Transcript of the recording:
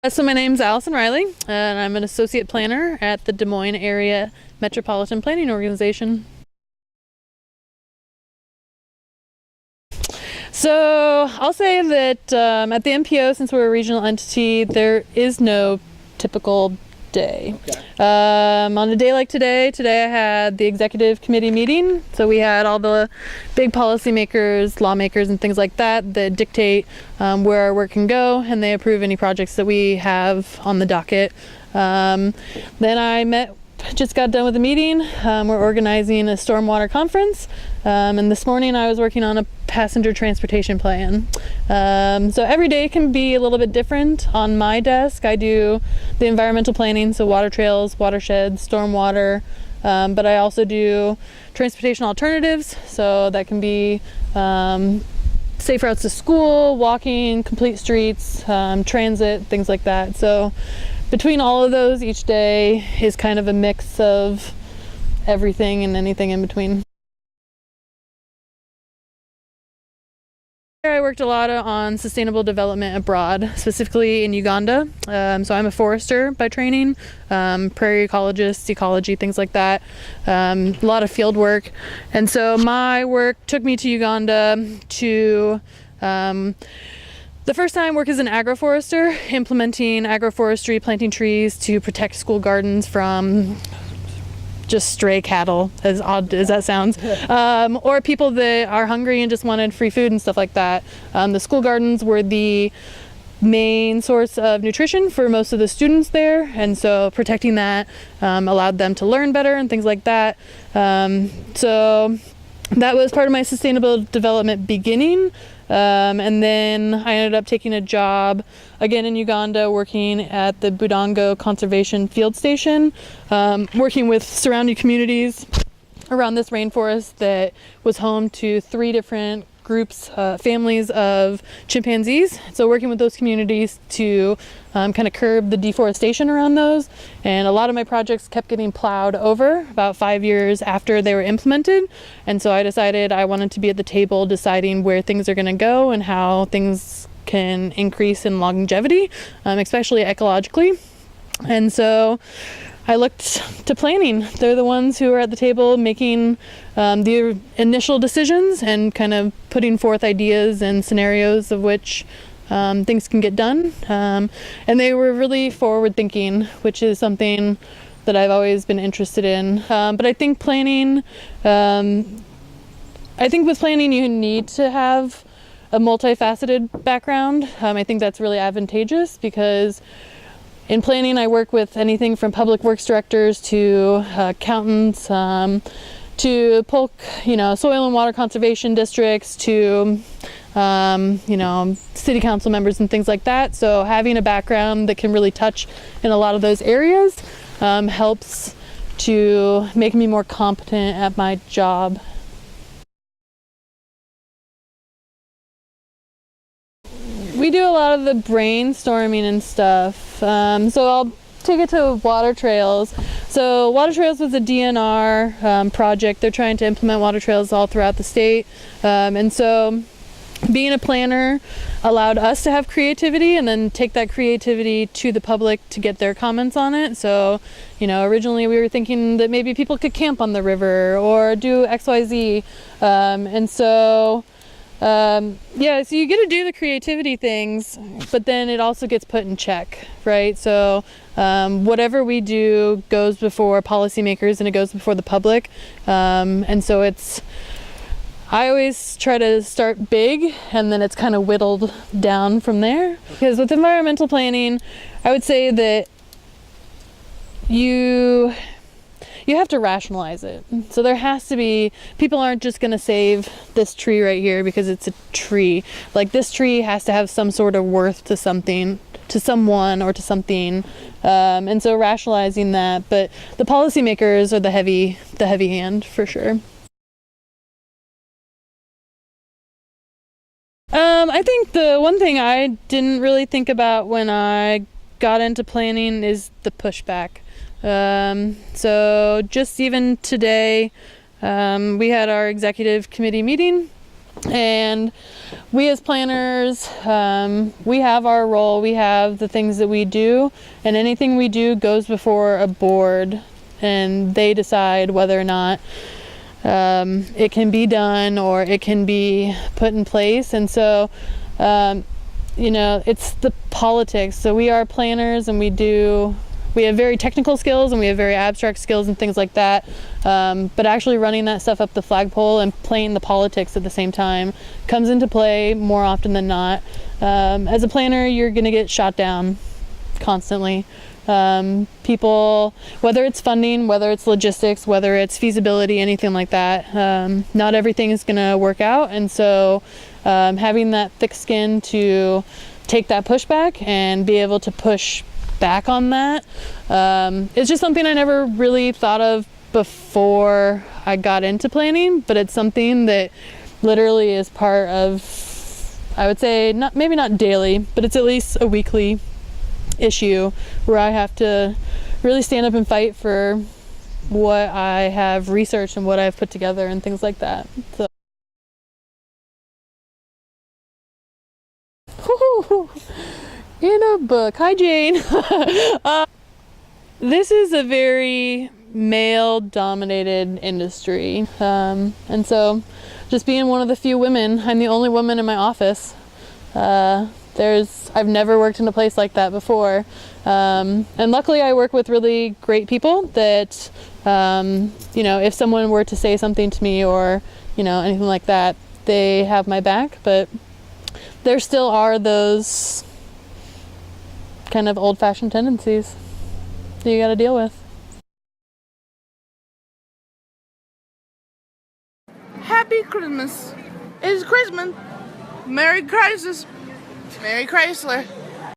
So my name's Allison Riley, and I'm an associate planner at the Des Moines area Metropolitan Planning Organization. So I'll say that at the MPO, since we're a regional entity, there is no typical day. Okay. On a day like today I had the executive committee meeting. So we had all the big policymakers, lawmakers, and things like that dictate where our work can go, and they approve any projects that we have on the docket. Then I just got done with the meeting. We're organizing a stormwater conference, and this morning I was working on a passenger transportation plan. So every day can be a little bit different. On my desk I do the environmental planning, so water trails, watersheds, stormwater, but I also do transportation alternatives, so that can be safe routes to school, walking, complete streets, transit, things like that. So between all of those, each day is kind of a mix of everything and anything in between. I worked a lot on sustainable development abroad, specifically in Uganda. So I'm a forester by training, prairie ecologist, ecology, things like that. A lot of field work. And so my work took me to Uganda to the first time work as an agroforester, implementing agroforestry, planting trees to protect school gardens from just stray cattle, as odd as that sounds, or people that are hungry and just wanted free food and stuff like that. The school gardens were the main source of nutrition for most of the students there, and so protecting that allowed them to learn better and things like that. So that was part of my sustainable development beginning. And then I ended up taking a job again in Uganda, working at the Budongo Conservation Field Station, working with surrounding communities around this rainforest that was home to 3 different groups, families of chimpanzees. So working with those communities to kind of curb the deforestation around those. And a lot of my projects kept getting plowed over about 5 years after they were implemented. And so I decided I wanted to be at the table deciding where things are going to go and how things can increase in longevity, especially ecologically. And so I looked to planning. They're the ones who are at the table making the initial decisions and kind of putting forth ideas and scenarios of which things can get done. And they were really forward thinking, which is something that I've always been interested in. But I think planning, with planning you need to have a multifaceted background. I think that's really advantageous because in planning, I work with anything from public works directors to accountants, to soil and water conservation districts, to city council members and things like that. So having a background that can really touch in a lot of those areas helps to make me more competent at my job. We do a lot of the brainstorming and stuff. So I'll take it to water trails. So water trails was a DNR project. They're trying to implement water trails all throughout the state. And so being a planner allowed us to have creativity and then take that creativity to the public to get their comments on it. So, originally we were thinking that maybe people could camp on the river or do XYZ. So you get to do the creativity things, but then it also gets put in check, right? So whatever we do goes before policymakers and it goes before the public. And so I always try to start big and then it's kind of whittled down from there. Because with environmental planning, I would say that you have to rationalize it. So there has to be, people aren't just gonna save this tree right here because it's a tree. Like this tree has to have some sort of worth to something, to someone or to something. And so rationalizing that, but the policymakers are the heavy hand for sure. I think the one thing I didn't really think about when I got into planning is the pushback. So just even today, we had our executive committee meeting And we as planners, we have our role, we have the things that we do, and anything we do goes before a board, and they decide whether or not it can be done or it can be put in place. And so, you know, it's the politics. So we are planners, and we have very technical skills and we have very abstract skills and things like that. But actually running that stuff up the flagpole and playing the politics at the same time comes into play more often than not. As a planner, you're going to get shot down constantly. People, whether it's funding, whether it's logistics, whether it's feasibility, anything like that, not everything is going to work out. And so having that thick skin to take that pushback and be able to push back on that, it's just something I never really thought of before I got into planning, but it's something that literally is part of, I would say, maybe not daily, but it's at least a weekly issue where I have to really stand up and fight for what I have researched and what I've put together and things like that. So in a book. Hi, Jane. This is a very male-dominated industry, and so just being one of the few women, I'm the only woman in my office. I've never worked in a place like that before, and luckily I work with really great people that, you know, if someone were to say something to me or, you know, anything like that, they have my back. But there still are those kind of old-fashioned tendencies that you got to deal with. Happy Christmas. It's Christmas. Merry Christmas. Merry Chrysler.